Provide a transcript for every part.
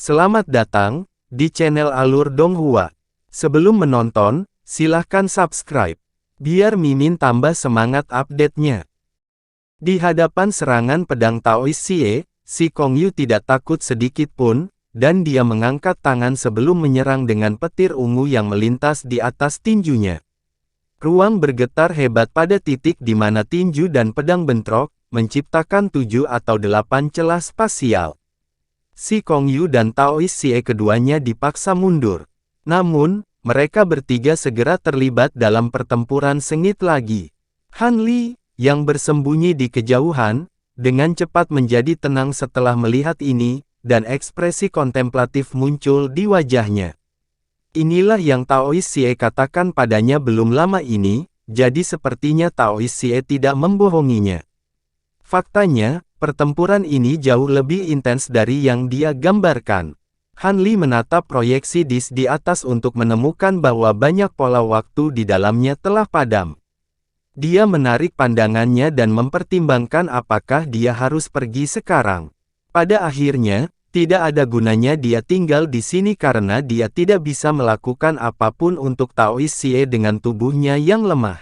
Selamat datang di channel Alur Donghua. Sebelum menonton, silahkan subscribe, biar Mimin tambah semangat update-nya. Di hadapan serangan pedang Taoist Xie, Si Kongyu tidak takut sedikit pun, dan dia mengangkat tangan sebelum menyerang dengan petir ungu yang melintas di atas tinjunya. Ruang bergetar hebat pada titik di mana tinju dan pedang bentrok, menciptakan 7 atau 8 celah spasial. Si Kongyu dan Taoist Xie keduanya dipaksa mundur. Namun, mereka bertiga segera terlibat dalam pertempuran sengit lagi. Han Li, yang bersembunyi di kejauhan, dengan cepat menjadi tenang setelah melihat ini, dan ekspresi kontemplatif muncul di wajahnya. Inilah yang Taoist Xie katakan padanya belum lama ini, jadi sepertinya Taoist Xie tidak membohonginya. Faktanya, pertempuran ini jauh lebih intens dari yang dia gambarkan. Han Li menatap proyeksi disk di atas untuk menemukan bahwa banyak pola waktu di dalamnya telah padam. Dia menarik pandangannya dan mempertimbangkan apakah dia harus pergi sekarang. Pada akhirnya, tidak ada gunanya dia tinggal di sini karena dia tidak bisa melakukan apapun untuk Taoist Xie dengan tubuhnya yang lemah.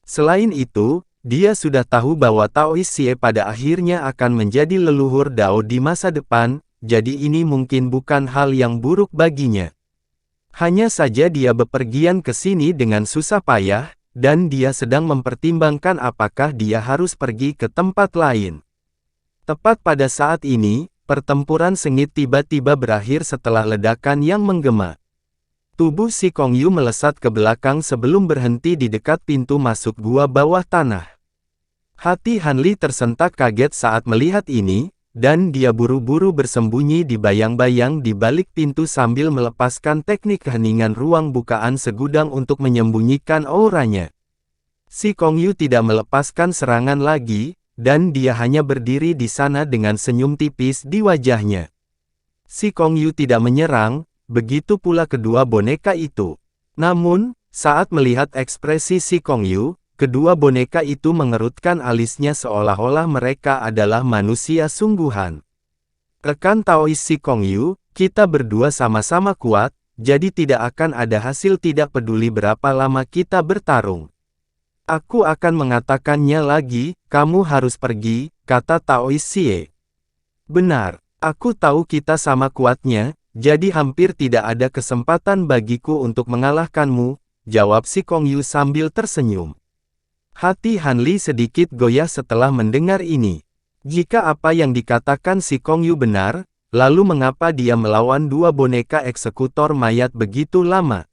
Selain itu, dia sudah tahu bahwa Taoist Xie pada akhirnya akan menjadi leluhur Dao di masa depan, jadi ini mungkin bukan hal yang buruk baginya. Hanya saja dia bepergian ke sini dengan susah payah, dan dia sedang mempertimbangkan apakah dia harus pergi ke tempat lain. Tepat pada saat ini, pertempuran sengit tiba-tiba berakhir setelah ledakan yang menggema. Tubuh Si Kongyu melesat ke belakang sebelum berhenti di dekat pintu masuk gua bawah tanah. Hati Han Li tersentak kaget saat melihat ini, dan dia buru-buru bersembunyi di bayang-bayang di balik pintu sambil melepaskan teknik keheningan ruang bukaan segudang untuk menyembunyikan auranya. Si Kongyu tidak melepaskan serangan lagi, dan dia hanya berdiri di sana dengan senyum tipis di wajahnya. Si Kongyu tidak menyerang, begitu pula kedua boneka itu. Namun, saat melihat ekspresi Si Kongyu, kedua boneka itu mengerutkan alisnya seolah-olah mereka adalah manusia sungguhan. Rekan Taoist Si Kongyu, kita berdua sama-sama kuat, jadi tidak akan ada hasil tidak peduli berapa lama kita bertarung. Aku akan mengatakannya lagi, kamu harus pergi, kata Taoist Xie. Benar, aku tahu kita sama kuatnya, jadi hampir tidak ada kesempatan bagiku untuk mengalahkanmu, jawab Si Kongyu sambil tersenyum. Hati Han Li sedikit goyah setelah mendengar ini. Jika apa yang dikatakan Si Kongyu benar, lalu mengapa dia melawan dua boneka eksekutor mayat begitu lama?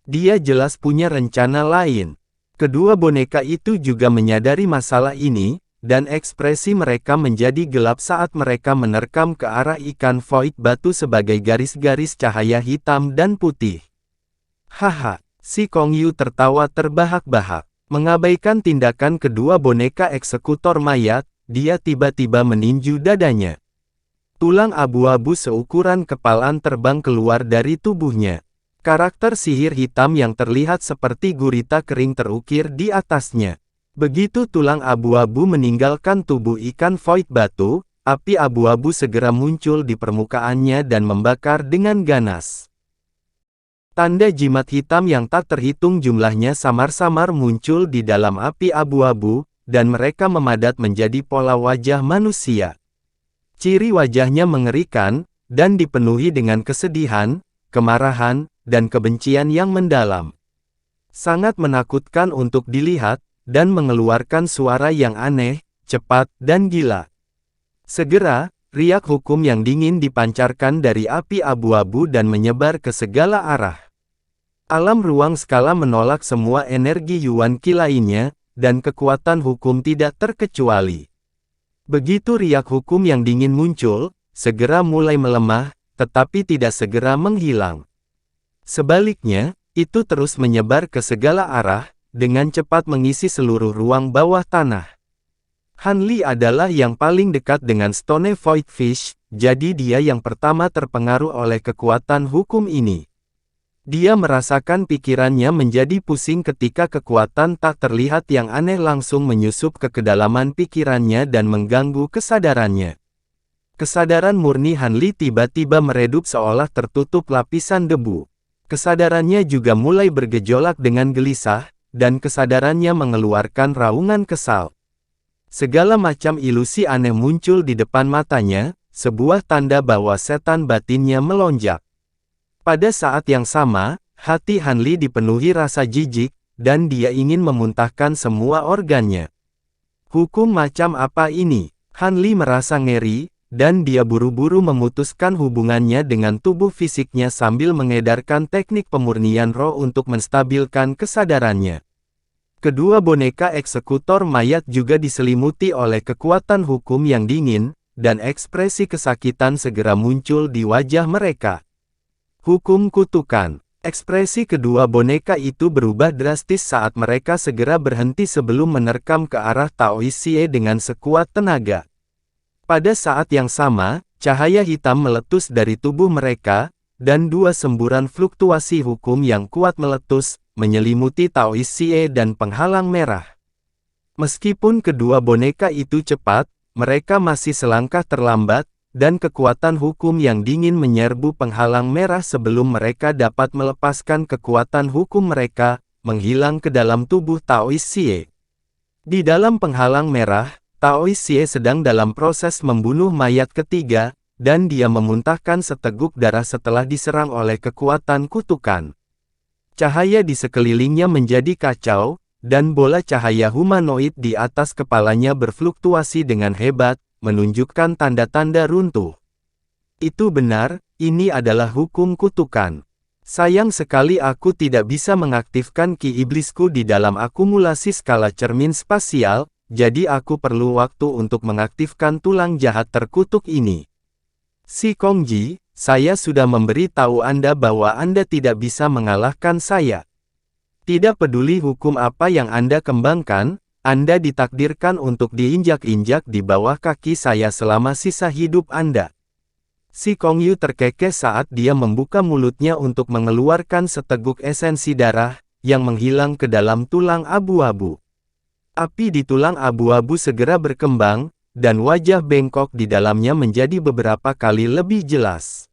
Dia jelas punya rencana lain. Kedua boneka itu juga menyadari masalah ini, dan ekspresi mereka menjadi gelap saat mereka menerkam ke arah ikan void batu sebagai garis-garis cahaya hitam dan putih. Haha, Si Kongyu tertawa terbahak-bahak. Mengabaikan tindakan kedua boneka eksekutor mayat, dia tiba-tiba meninju dadanya. Tulang abu-abu seukuran kepalan terbang keluar dari tubuhnya. Karakter sihir hitam yang terlihat seperti gurita kering terukir di atasnya. Begitu tulang abu-abu meninggalkan tubuh ikan void batu, api abu-abu segera muncul di permukaannya dan membakar dengan ganas. Tanda jimat hitam yang tak terhitung jumlahnya samar-samar muncul di dalam api abu-abu, dan mereka memadat menjadi pola wajah manusia. Ciri wajahnya mengerikan, dan dipenuhi dengan kesedihan, kemarahan, dan kebencian yang mendalam. Sangat menakutkan untuk dilihat, dan mengeluarkan suara yang aneh, cepat, dan gila. Segera, riak hukum yang dingin dipancarkan dari api abu-abu dan menyebar ke segala arah. Alam ruang skala menolak semua energi Yuan Qi lainnya, dan kekuatan hukum tidak terkecuali. Begitu riak hukum yang dingin muncul, segera mulai melemah, tetapi tidak segera menghilang. Sebaliknya, itu terus menyebar ke segala arah, dengan cepat mengisi seluruh ruang bawah tanah. Han Li adalah yang paling dekat dengan Stone Void Fish, jadi dia yang pertama terpengaruh oleh kekuatan hukum ini. Dia merasakan pikirannya menjadi pusing ketika kekuatan tak terlihat yang aneh langsung menyusup ke kedalaman pikirannya dan mengganggu kesadarannya. Kesadaran murni Han Li tiba-tiba meredup seolah tertutup lapisan debu. Kesadarannya juga mulai bergejolak dengan gelisah, dan kesadarannya mengeluarkan raungan kesal. Segala macam ilusi aneh muncul di depan matanya, sebuah tanda bahwa setan batinnya melonjak. Pada saat yang sama, hati Han Li dipenuhi rasa jijik, dan dia ingin memuntahkan semua organnya. Hukum macam apa ini? Han Li merasa ngeri, dan dia buru-buru memutuskan hubungannya dengan tubuh fisiknya sambil mengedarkan teknik pemurnian roh untuk menstabilkan kesadarannya. Kedua boneka eksekutor mayat juga diselimuti oleh kekuatan hukum yang dingin, dan ekspresi kesakitan segera muncul di wajah mereka. Hukum kutukan. Ekspresi kedua boneka itu berubah drastis saat mereka segera berhenti sebelum menerkam ke arah Tao Xie dengan sekuat tenaga. Pada saat yang sama, cahaya hitam meletus dari tubuh mereka, dan dua semburan fluktuasi hukum yang kuat meletus, menyelimuti Tao Xie dan penghalang merah. Meskipun kedua boneka itu cepat, mereka masih selangkah terlambat, dan kekuatan hukum yang dingin menyerbu penghalang merah sebelum mereka dapat melepaskan kekuatan hukum mereka, menghilang ke dalam tubuh Tao Xie. Di dalam penghalang merah, Tao Xie sedang dalam proses membunuh mayat ketiga, dan dia memuntahkan seteguk darah setelah diserang oleh kekuatan kutukan. Cahaya di sekelilingnya menjadi kacau, dan bola cahaya humanoid di atas kepalanya berfluktuasi dengan hebat, menunjukkan tanda-tanda runtuh. Itu benar, ini adalah hukum kutukan. Sayang sekali aku tidak bisa mengaktifkan ki iblisku di dalam akumulasi skala cermin spasial, jadi aku perlu waktu untuk mengaktifkan tulang jahat terkutuk ini. Si Kongji, saya sudah memberi tahu Anda bahwa Anda tidak bisa mengalahkan saya. Tidak peduli hukum apa yang Anda kembangkan, Anda ditakdirkan untuk diinjak-injak di bawah kaki saya selama sisa hidup Anda. Si Kongyu terkekeh saat dia membuka mulutnya untuk mengeluarkan seteguk esensi darah, yang menghilang ke dalam tulang abu-abu. Api di tulang abu-abu segera berkembang, dan wajah bengkok di dalamnya menjadi beberapa kali lebih jelas.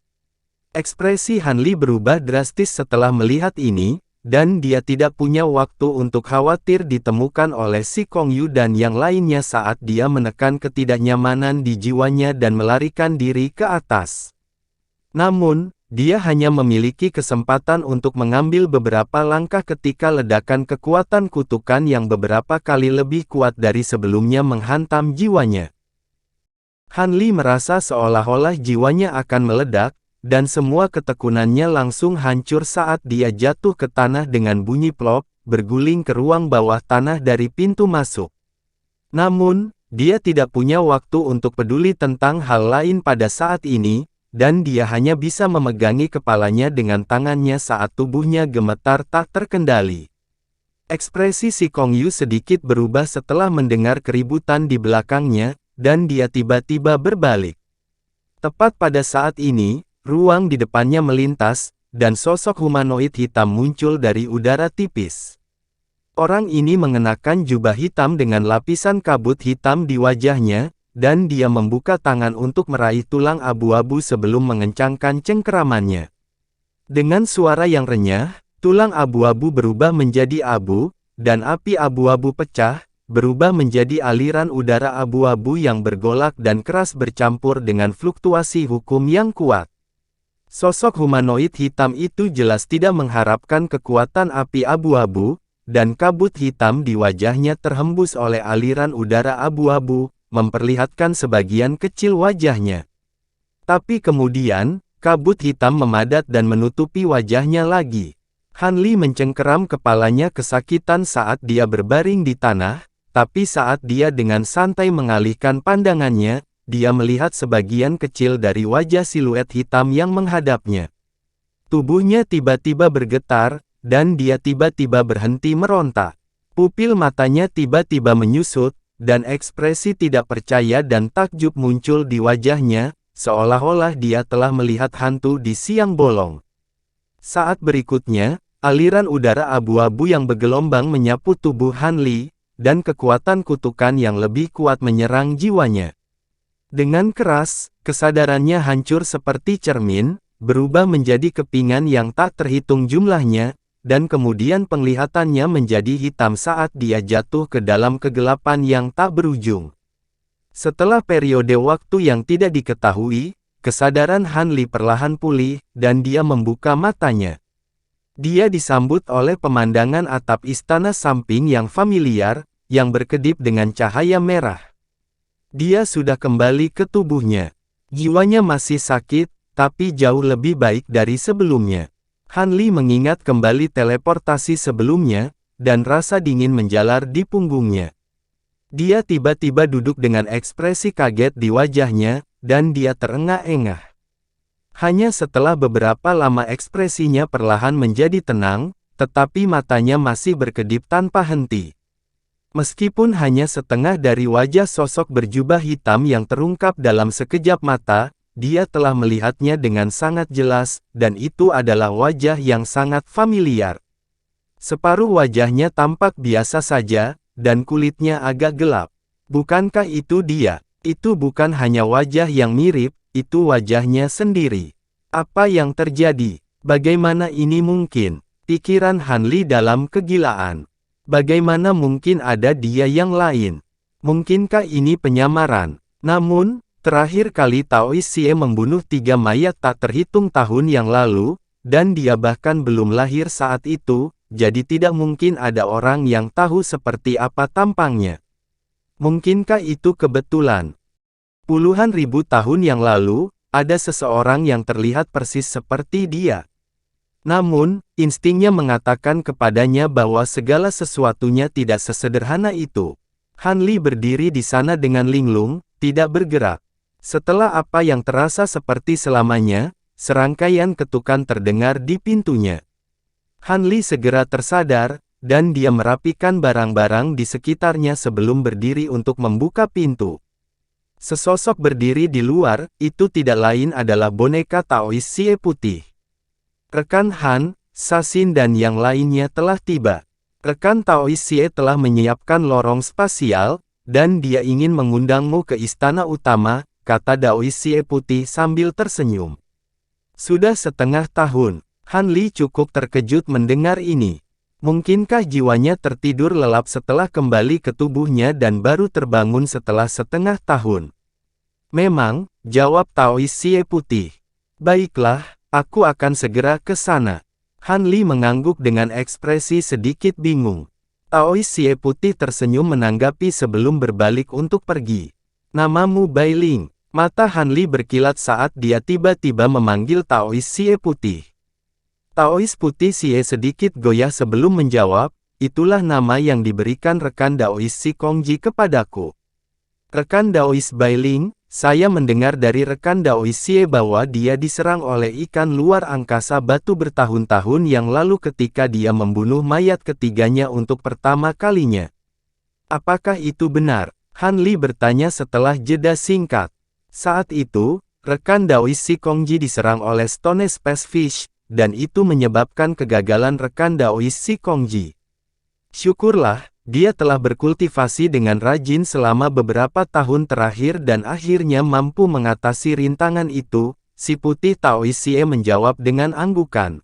Ekspresi Han Li berubah drastis setelah melihat ini, dan dia tidak punya waktu untuk khawatir ditemukan oleh si Kongyu dan yang lainnya saat dia menekan ketidaknyamanan di jiwanya dan melarikan diri ke atas. Namun, dia hanya memiliki kesempatan untuk mengambil beberapa langkah ketika ledakan kekuatan kutukan yang beberapa kali lebih kuat dari sebelumnya menghantam jiwanya. Han Li merasa seolah-olah jiwanya akan meledak, dan semua ketekunannya langsung hancur saat dia jatuh ke tanah dengan bunyi plop, berguling ke ruang bawah tanah dari pintu masuk. Namun, dia tidak punya waktu untuk peduli tentang hal lain pada saat ini, dan dia hanya bisa memegangi kepalanya dengan tangannya saat tubuhnya gemetar tak terkendali. Ekspresi si Kongyu sedikit berubah setelah mendengar keributan di belakangnya, dan dia tiba-tiba berbalik. Tepat pada saat ini, ruang di depannya melintas, dan sosok humanoid hitam muncul dari udara tipis. Orang ini mengenakan jubah hitam dengan lapisan kabut hitam di wajahnya, dan dia membuka tangan untuk meraih tulang abu-abu sebelum mengencangkan cengkeramannya. Dengan suara yang renyah, tulang abu-abu berubah menjadi abu, dan api abu-abu pecah, berubah menjadi aliran udara abu-abu yang bergolak dan keras bercampur dengan fluktuasi hukum yang kuat. Sosok humanoid hitam itu jelas tidak mengharapkan kekuatan api abu-abu, dan kabut hitam di wajahnya terhembus oleh aliran udara abu-abu, memperlihatkan sebagian kecil wajahnya. Tapi kemudian, kabut hitam memadat dan menutupi wajahnya lagi. Han Li mencengkeram kepalanya kesakitan saat dia berbaring di tanah, tapi saat dia dengan santai mengalihkan pandangannya, dia melihat sebagian kecil dari wajah siluet hitam yang menghadapnya. Tubuhnya tiba-tiba bergetar, dan dia tiba-tiba berhenti meronta. Pupil matanya tiba-tiba menyusut, dan ekspresi tidak percaya dan takjub muncul di wajahnya, seolah-olah dia telah melihat hantu di siang bolong. Saat berikutnya, aliran udara abu-abu yang bergelombang menyapu tubuh Han Li, dan kekuatan kutukan yang lebih kuat menyerang jiwanya. Dengan keras, kesadarannya hancur seperti cermin, berubah menjadi kepingan yang tak terhitung jumlahnya, dan kemudian penglihatannya menjadi hitam saat dia jatuh ke dalam kegelapan yang tak berujung. Setelah periode waktu yang tidak diketahui, kesadaran Han Li perlahan pulih, dan dia membuka matanya. Dia disambut oleh pemandangan atap istana samping yang familiar, yang berkedip dengan cahaya merah. Dia sudah kembali ke tubuhnya. Jiwanya masih sakit, tapi jauh lebih baik dari sebelumnya. Han Li mengingat kembali teleportasi sebelumnya, dan rasa dingin menjalar di punggungnya. Dia tiba-tiba duduk dengan ekspresi kaget di wajahnya, dan dia terengah-engah. Hanya setelah beberapa lama ekspresinya perlahan menjadi tenang, tetapi matanya masih berkedip tanpa henti. Meskipun hanya setengah dari wajah sosok berjubah hitam yang terungkap dalam sekejap mata, dia telah melihatnya dengan sangat jelas, dan itu adalah wajah yang sangat familiar. Separuh wajahnya tampak biasa saja, dan kulitnya agak gelap. Bukankah itu dia? Itu bukan hanya wajah yang mirip, itu wajahnya sendiri. Apa yang terjadi? Bagaimana ini mungkin? Pikiran Han Li dalam kegilaan. Bagaimana mungkin ada dia yang lain? Mungkinkah ini penyamaran? Namun, terakhir kali Taois Xie membunuh 3 mayat tak terhitung tahun yang lalu, dan dia bahkan belum lahir saat itu, jadi tidak mungkin ada orang yang tahu seperti apa tampangnya. Mungkinkah itu kebetulan? Puluhan ribu tahun yang lalu, ada seseorang yang terlihat persis seperti dia. Namun, instingnya mengatakan kepadanya bahwa segala sesuatunya tidak sesederhana itu. Han Li berdiri di sana dengan linglung, tidak bergerak. Setelah apa yang terasa seperti selamanya, serangkaian ketukan terdengar di pintunya. Han Li segera tersadar, dan dia merapikan barang-barang di sekitarnya sebelum berdiri untuk membuka pintu. Sesosok berdiri di luar, itu tidak lain adalah boneka Taois Xie putih. Rekan Han, Sasin dan yang lainnya telah tiba. Rekan Taois Xie telah menyiapkan lorong spasial, dan dia ingin mengundangmu ke istana utama, kata Taois Xie putih sambil tersenyum. Sudah setengah tahun, Han Li cukup terkejut mendengar ini. Mungkinkah jiwanya tertidur lelap setelah kembali ke tubuhnya dan baru terbangun setelah setengah tahun? Memang, jawab Taois Xie putih. Baiklah, aku akan segera ke sana. Han Li mengangguk dengan ekspresi sedikit bingung. Taois Xie putih tersenyum menanggapi sebelum berbalik untuk pergi. Namamu Bai Ling. Mata Han Li berkilat saat dia tiba-tiba memanggil Taois Xie putih. Taois putih Xie sedikit goyah sebelum menjawab, itulah nama yang diberikan rekan Daois Si Kongji kepadaku. Rekan Daois Bai Ling, saya mendengar dari rekan Daois Xie bahwa dia diserang oleh ikan luar angkasa batu bertahun-tahun yang lalu ketika dia membunuh mayat ketiganya untuk pertama kalinya. Apakah itu benar? Han Li bertanya setelah jeda singkat. Saat itu, rekan Daois Si Kongji diserang oleh Stone Space Fish, dan itu menyebabkan kegagalan rekan Daois Si Kongji. Syukurlah, dia telah berkultivasi dengan rajin selama beberapa tahun terakhir dan akhirnya mampu mengatasi rintangan itu, si putih Taois Xie menjawab dengan anggukan.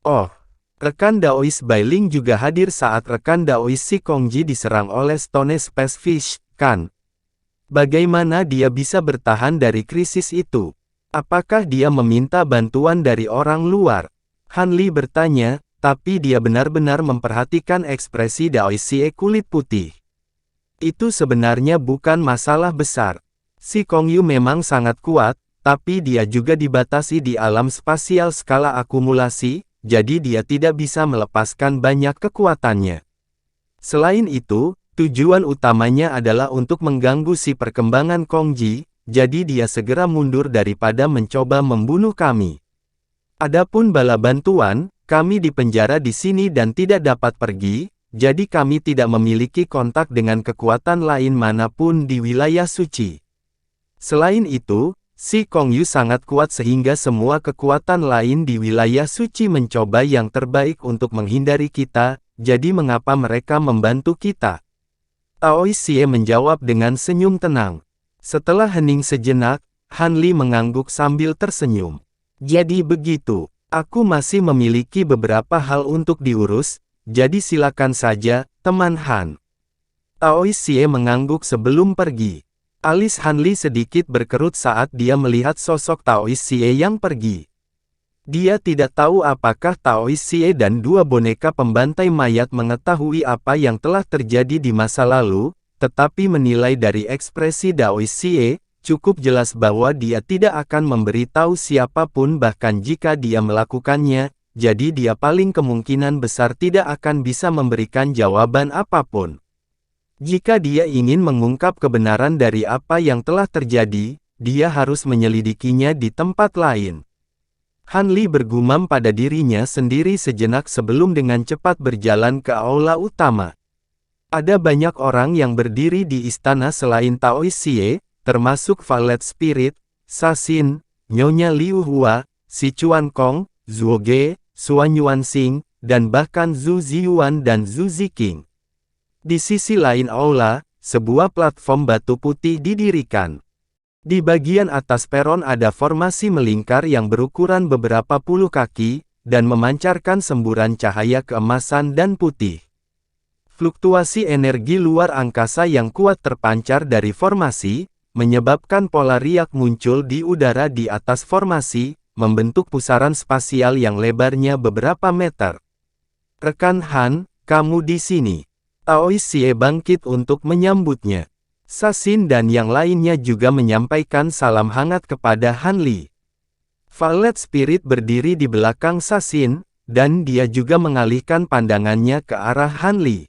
Oh, rekan Daois Bai Ling juga hadir saat rekan Daois Si Kongji diserang oleh Stone Space Fish, kan? Bagaimana dia bisa bertahan dari krisis itu? Apakah dia meminta bantuan dari orang luar? Han Li bertanya, tapi dia benar-benar memperhatikan ekspresi Daois Xie kulit putih. Itu sebenarnya bukan masalah besar. Si Kongyu memang sangat kuat, tapi dia juga dibatasi di alam spasial skala akumulasi, jadi dia tidak bisa melepaskan banyak kekuatannya. Selain itu, tujuan utamanya adalah untuk mengganggu si perkembangan Kongji, jadi dia segera mundur daripada mencoba membunuh kami. Adapun bala bantuan, kami dipenjara di sini dan tidak dapat pergi, jadi kami tidak memiliki kontak dengan kekuatan lain manapun di wilayah suci. Selain itu, si Kongyu sangat kuat sehingga semua kekuatan lain di wilayah suci mencoba yang terbaik untuk menghindari kita, jadi mengapa mereka membantu kita? Taois Xie menjawab dengan senyum tenang. Setelah hening sejenak, Han Li mengangguk sambil tersenyum. Jadi begitu, aku masih memiliki beberapa hal untuk diurus, jadi silakan saja, teman Han. Taois Xie mengangguk sebelum pergi. Alis Han Li sedikit berkerut saat dia melihat sosok Taois Xie yang pergi. Dia tidak tahu apakah Taois Xie dan dua boneka pembantai mayat mengetahui apa yang telah terjadi di masa lalu, tetapi menilai dari ekspresi Taois Xie, cukup jelas bahwa dia tidak akan memberitahu siapapun bahkan jika dia melakukannya, jadi dia paling kemungkinan besar tidak akan bisa memberikan jawaban apapun. Jika dia ingin mengungkap kebenaran dari apa yang telah terjadi, dia harus menyelidikinya di tempat lain. Han Li bergumam pada dirinya sendiri sejenak sebelum dengan cepat berjalan ke aula utama. Ada banyak orang yang berdiri di istana selain Taois Xie, termasuk Violet Spirit, Sasin, Nyonya Liu Hua, Sichuan Kong, Zhuo Ge, Xuan Yuanxing, dan bahkan Zhu Ziyuan dan Zhu Ziqing. Di sisi lain aula, sebuah platform batu putih didirikan. Di bagian atas peron ada formasi melingkar yang berukuran beberapa puluh kaki, dan memancarkan semburan cahaya keemasan dan putih. Fluktuasi energi luar angkasa yang kuat terpancar dari formasi, menyebabkan pola riak muncul di udara di atas formasi, membentuk pusaran spasial yang lebarnya beberapa meter. Rekan Han, kamu di sini. Taois Xie bangkit untuk menyambutnya. Sasin dan yang lainnya juga menyampaikan salam hangat kepada Han Li. Violet Spirit berdiri di belakang Sasin, dan dia juga mengalihkan pandangannya ke arah Han Li.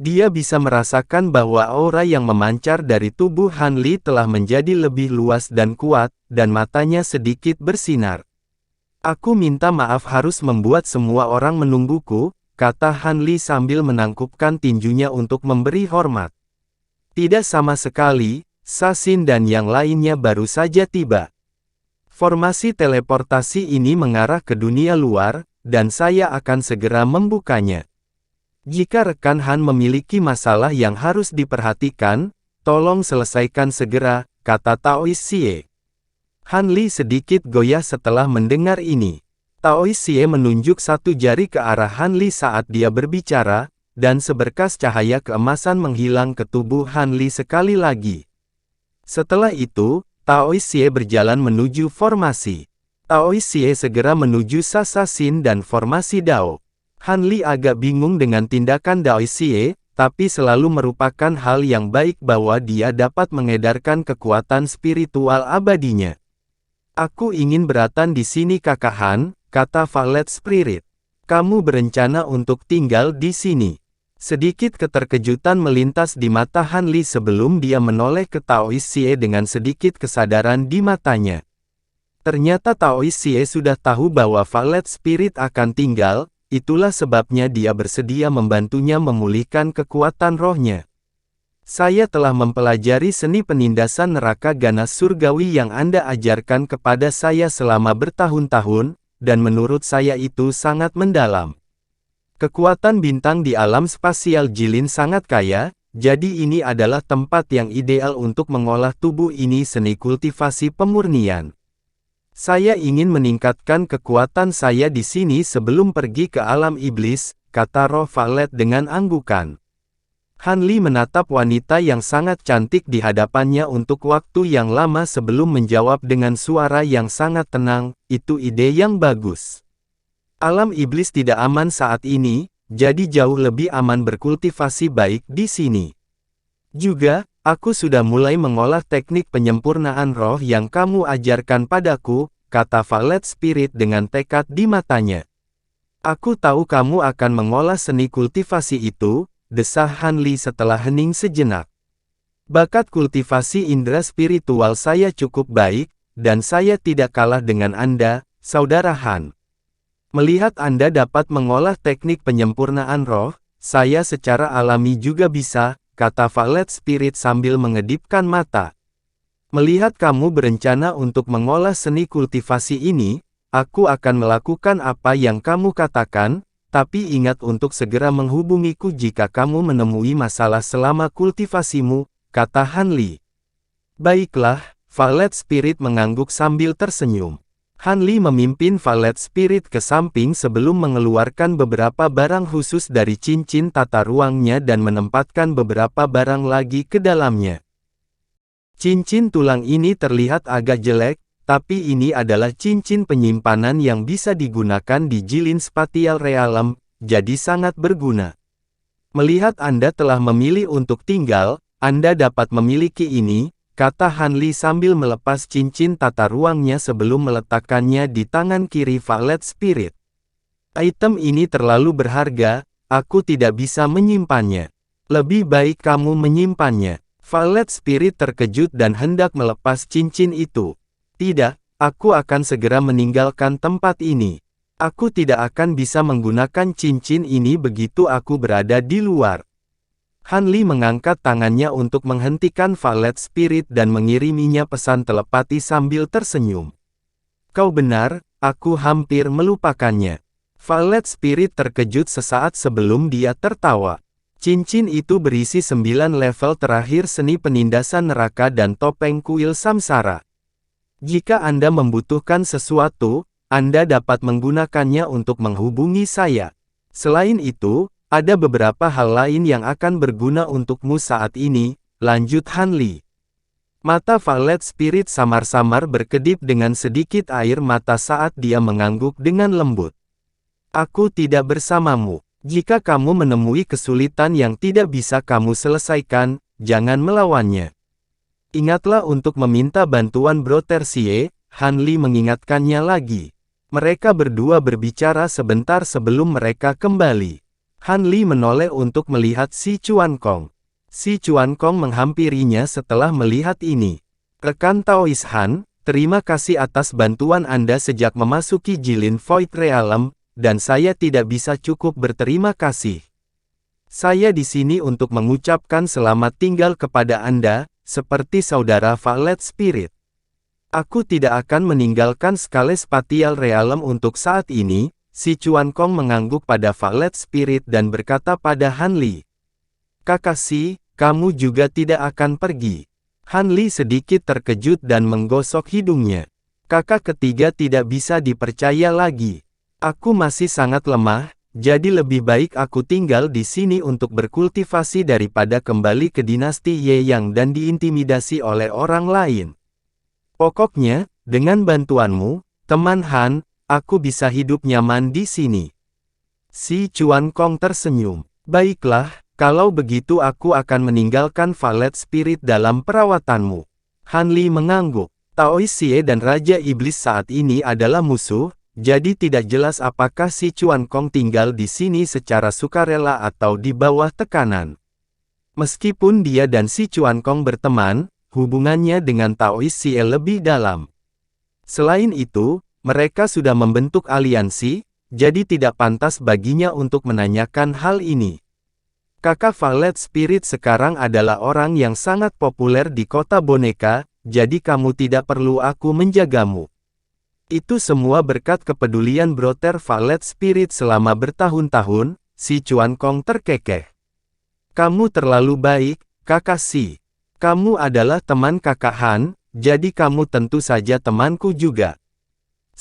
Dia bisa merasakan bahwa aura yang memancar dari tubuh Han Li telah menjadi lebih luas dan kuat, dan matanya sedikit bersinar. Aku minta maaf harus membuat semua orang menungguku, kata Han Li sambil menangkupkan tinjunya untuk memberi hormat. Tidak sama sekali, Sasin dan yang lainnya baru saja tiba. Formasi teleportasi ini mengarah ke dunia luar, dan saya akan segera membukanya. Jika rekan Han memiliki masalah yang harus diperhatikan, tolong selesaikan segera, kata Taois Xie. Han Li sedikit goyah setelah mendengar ini. Taois Xie menunjuk satu jari ke arah Han Li saat dia berbicara, dan seberkas cahaya keemasan menghilang ke tubuh Han Li sekali lagi. Setelah itu, Taois Xie berjalan menuju formasi. Taois Xie segera menuju Sasin dan formasi Dao. Han Li agak bingung dengan tindakan Taois Xie, tapi selalu merupakan hal yang baik bahwa dia dapat mengedarkan kekuatan spiritual abadinya. Aku ingin beratan di sini Kakak Han, kata Violet Spirit. Kamu berencana untuk tinggal di sini. Sedikit keterkejutan melintas di mata Han Li sebelum dia menoleh ke Taois Xie dengan sedikit kesadaran di matanya. Ternyata Taois Xie sudah tahu bahwa Violet Spirit akan tinggal, itulah sebabnya dia bersedia membantunya memulihkan kekuatan rohnya. Saya telah mempelajari seni penindasan neraka ganas surgawi yang Anda ajarkan kepada saya selama bertahun-tahun, dan menurut saya itu sangat mendalam. Kekuatan bintang di alam spasial Jilin sangat kaya, jadi ini adalah tempat yang ideal untuk mengolah tubuh ini seni kultivasi pemurnian. Saya ingin meningkatkan kekuatan saya di sini sebelum pergi ke alam iblis, kata roh Violet dengan anggukan. Han Li menatap wanita yang sangat cantik di hadapannya untuk waktu yang lama sebelum menjawab dengan suara yang sangat tenang, itu ide yang bagus. Alam iblis tidak aman saat ini, jadi jauh lebih aman berkultivasi baik di sini. Juga, aku sudah mulai mengolah teknik penyempurnaan roh yang kamu ajarkan padaku, kata Violet Spirit dengan tekad di matanya. Aku tahu kamu akan mengolah seni kultivasi itu, desah Han Li setelah hening sejenak. Bakat kultivasi indera spiritual saya cukup baik, dan saya tidak kalah dengan Anda, Saudara Han. Melihat Anda dapat mengolah teknik penyempurnaan roh, saya secara alami juga bisa, kata Violet Spirit sambil mengedipkan mata. Melihat kamu berencana untuk mengolah seni kultivasi ini, aku akan melakukan apa yang kamu katakan, tapi ingat untuk segera menghubungiku jika kamu menemui masalah selama kultivasimu, kata Han Li. Baiklah, Violet Spirit mengangguk sambil tersenyum. Han Li memimpin Violet Spirit ke samping sebelum mengeluarkan beberapa barang khusus dari cincin tata ruangnya dan menempatkan beberapa barang lagi ke dalamnya. Cincin tulang ini terlihat agak jelek, tapi ini adalah cincin penyimpanan yang bisa digunakan di Jilin Spatial Realm, jadi sangat berguna. Melihat Anda telah memilih untuk tinggal, Anda dapat memiliki ini, kata Han Li sambil melepas cincin tata ruangnya sebelum meletakkannya di tangan kiri Violet Spirit. Item ini terlalu berharga, aku tidak bisa menyimpannya. Lebih baik kamu menyimpannya. Violet Spirit terkejut dan hendak melepas cincin itu. Tidak, aku akan segera meninggalkan tempat ini. Aku tidak akan bisa menggunakan cincin ini begitu aku berada di luar. Han Li mengangkat tangannya untuk menghentikan Violet Spirit dan mengiriminya pesan telepati sambil tersenyum. Kau benar, aku hampir melupakannya. Violet Spirit terkejut sesaat sebelum dia tertawa. Cincin itu berisi 9 level terakhir seni penindasan neraka dan topeng kuil samsara. Jika Anda membutuhkan sesuatu, Anda dapat menggunakannya untuk menghubungi saya. Selain itu, ada beberapa hal lain yang akan berguna untukmu saat ini, lanjut Han Li. Mata Violet Spirit samar-samar berkedip dengan sedikit air mata saat dia mengangguk dengan lembut. Aku tidak bersamamu. Jika kamu menemui kesulitan yang tidak bisa kamu selesaikan, jangan melawannya. Ingatlah untuk meminta bantuan Bro Tersie, Han Li mengingatkannya lagi. Mereka berdua berbicara sebentar sebelum mereka kembali. Han Li menoleh untuk melihat si Chuan Kong. Si Chuan Kong menghampirinya setelah melihat ini. Rekan Taois Han, terima kasih atas bantuan Anda sejak memasuki Jilin Void Realm, dan saya tidak bisa cukup berterima kasih. Saya di sini untuk mengucapkan selamat tinggal kepada Anda, seperti saudara Violet Spirit. Aku tidak akan meninggalkan Scale Spatial Realm untuk saat ini. Si Chuan Kong mengangguk pada Violet Spirit dan berkata pada Han Li. Kakashi, kamu juga tidak akan pergi. Han Li sedikit terkejut dan menggosok hidungnya. Kakak ketiga tidak bisa dipercaya lagi. Aku masih sangat lemah, jadi lebih baik aku tinggal di sini untuk berkultivasi daripada kembali ke dinasti Ye Yang dan diintimidasi oleh orang lain. Pokoknya, dengan bantuanmu, teman Han, aku bisa hidup nyaman di sini. Si Chuan Kong tersenyum. Baiklah, kalau begitu aku akan meninggalkan Violet Spirit dalam perawatanmu. Han Li mengangguk. Taois Xie dan Raja Iblis saat ini adalah musuh, jadi tidak jelas apakah si Chuan Kong tinggal di sini secara sukarela atau di bawah tekanan. Meskipun dia dan si Chuan Kong berteman, hubungannya dengan Taois Xie lebih dalam. Selain itu, mereka sudah membentuk aliansi, jadi tidak pantas baginya untuk menanyakan hal ini. Kakak Violet Spirit sekarang adalah orang yang sangat populer di kota boneka, jadi kamu tidak perlu aku menjagamu. Itu semua berkat kepedulian Brother Violet Spirit selama bertahun-tahun, si Chuan Kong terkekeh. Kamu terlalu baik, Kakashi. Kamu adalah teman kakak Han, jadi kamu tentu saja temanku juga.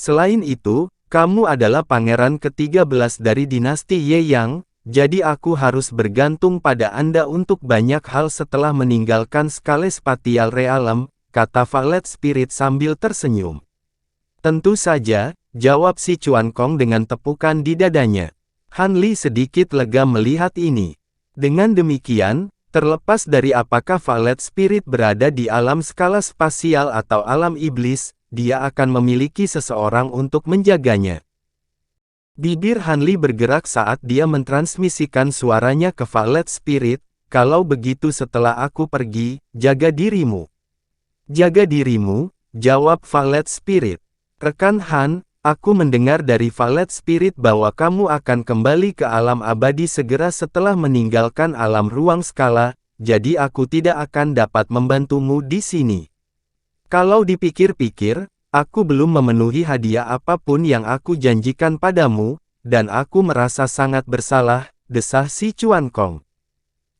Selain itu, kamu adalah pangeran ke-13 dari dinasti Ye Yang, jadi aku harus bergantung pada Anda untuk banyak hal setelah meninggalkan Scale Spatial Realm, kata Violet Spirit sambil tersenyum. Tentu saja, jawab si Chuan Kong dengan tepukan di dadanya. Han Li sedikit lega melihat ini. Dengan demikian, terlepas dari apakah Violet Spirit berada di alam skala spasial atau alam iblis, dia akan memiliki seseorang untuk menjaganya. Bibir Han Li bergerak saat dia mentransmisikan suaranya ke Violet Spirit, kalau begitu setelah aku pergi, jaga dirimu. Jaga dirimu, jawab Violet Spirit. Rekan Han, aku mendengar dari Violet Spirit bahwa kamu akan kembali ke alam abadi segera setelah meninggalkan alam ruang skala, jadi aku tidak akan dapat membantumu di sini. Kalau dipikir-pikir, aku belum memenuhi hadiah apapun yang aku janjikan padamu, dan aku merasa sangat bersalah, desah si Chuan Kong.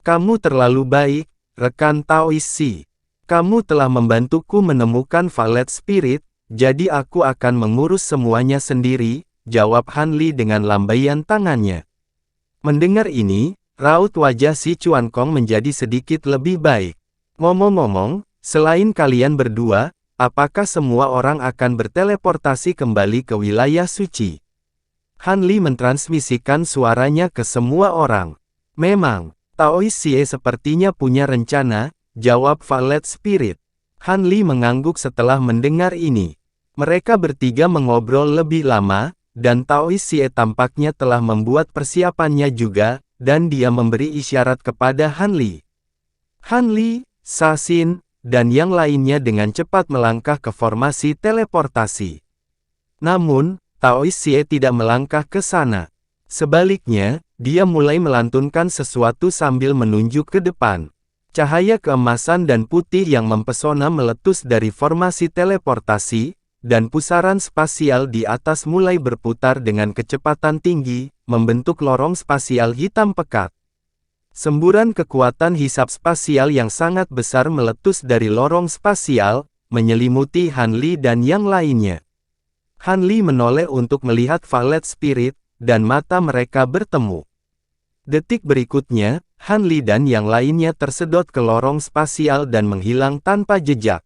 Kamu terlalu baik, rekan Taois Si. Kamu telah membantuku menemukan Valet Spirit, jadi aku akan mengurus semuanya sendiri, jawab Han Li dengan lambaian tangannya. Mendengar ini, raut wajah si Chuan Kong menjadi sedikit lebih baik. Ngomong-ngomong, selain kalian berdua, apakah semua orang akan berteleportasi kembali ke wilayah suci? Han Li mentransmisikan suaranya ke semua orang. Memang, Taois Xie sepertinya punya rencana, jawab Valet Spirit. Han Li mengangguk setelah mendengar ini. Mereka bertiga mengobrol lebih lama, dan Taois Xie tampaknya telah membuat persiapannya juga, dan dia memberi isyarat kepada Han Li. Han Li, Sasin, dan yang lainnya dengan cepat melangkah ke formasi teleportasi. Namun, Taois Xie tidak melangkah ke sana. Sebaliknya, dia mulai melantunkan sesuatu sambil menunjuk ke depan. Cahaya keemasan dan putih yang mempesona meletus dari formasi teleportasi, dan pusaran spasial di atas mulai berputar dengan kecepatan tinggi, membentuk lorong spasial hitam pekat. Semburan kekuatan hisap spasial yang sangat besar meletus dari lorong spasial, menyelimuti Han Li dan yang lainnya. Han Li menoleh untuk melihat Valet Spirit, dan mata mereka bertemu. Detik berikutnya, Han Li dan yang lainnya tersedot ke lorong spasial dan menghilang tanpa jejak.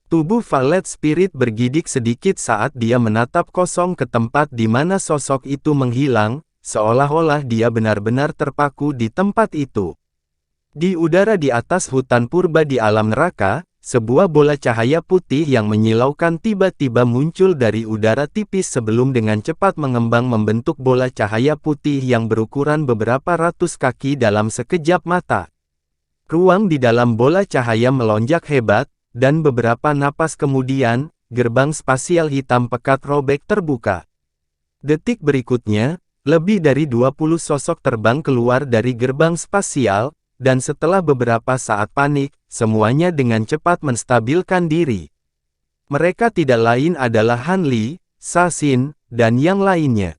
Tubuh Valet Spirit bergidik sedikit saat dia menatap kosong ke tempat di mana sosok itu menghilang, seolah-olah dia benar-benar terpaku di tempat itu. Di udara di atas hutan purba di alam neraka, sebuah bola cahaya putih yang menyilaukan tiba-tiba muncul dari udara tipis sebelum dengan cepat mengembang membentuk bola cahaya putih yang berukuran beberapa ratus kaki dalam sekejap mata. Ruang di dalam bola cahaya melonjak hebat, dan beberapa napas kemudian, gerbang spasial hitam pekat robek terbuka. Detik berikutnya, lebih dari 20 sosok terbang keluar dari gerbang spasial, dan setelah beberapa saat panik, semuanya dengan cepat menstabilkan diri. Mereka tidak lain adalah Han Li, Sasin, dan yang lainnya.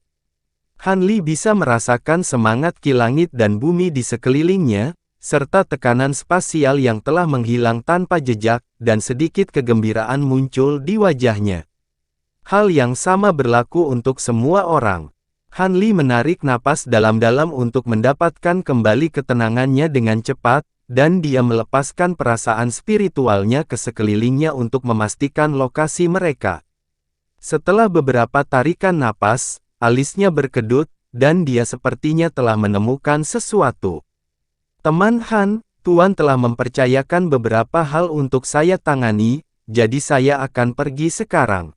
Han Li bisa merasakan semangat ki langit dan bumi di sekelilingnya, serta tekanan spasial yang telah menghilang tanpa jejak, dan sedikit kegembiraan muncul di wajahnya. Hal yang sama berlaku untuk semua orang. Han Li menarik napas dalam-dalam untuk mendapatkan kembali ketenangannya dengan cepat, dan dia melepaskan perasaan spiritualnya ke sekelilingnya untuk memastikan lokasi mereka. Setelah beberapa tarikan napas, alisnya berkedut, dan dia sepertinya telah menemukan sesuatu. Teman Han, Tuan telah mempercayakan beberapa hal untuk saya tangani, jadi saya akan pergi sekarang.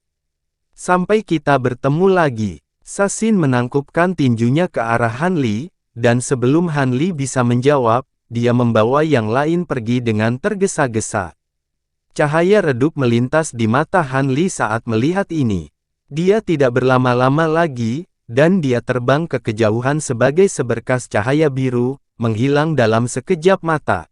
Sampai kita bertemu lagi. Sasin menangkupkan tinjunya ke arah Han Li, dan sebelum Han Li bisa menjawab, dia membawa yang lain pergi dengan tergesa-gesa. Cahaya redup melintas di mata Han Li saat melihat ini. Dia tidak berlama-lama lagi, dan dia terbang ke kejauhan sebagai seberkas cahaya biru, menghilang dalam sekejap mata.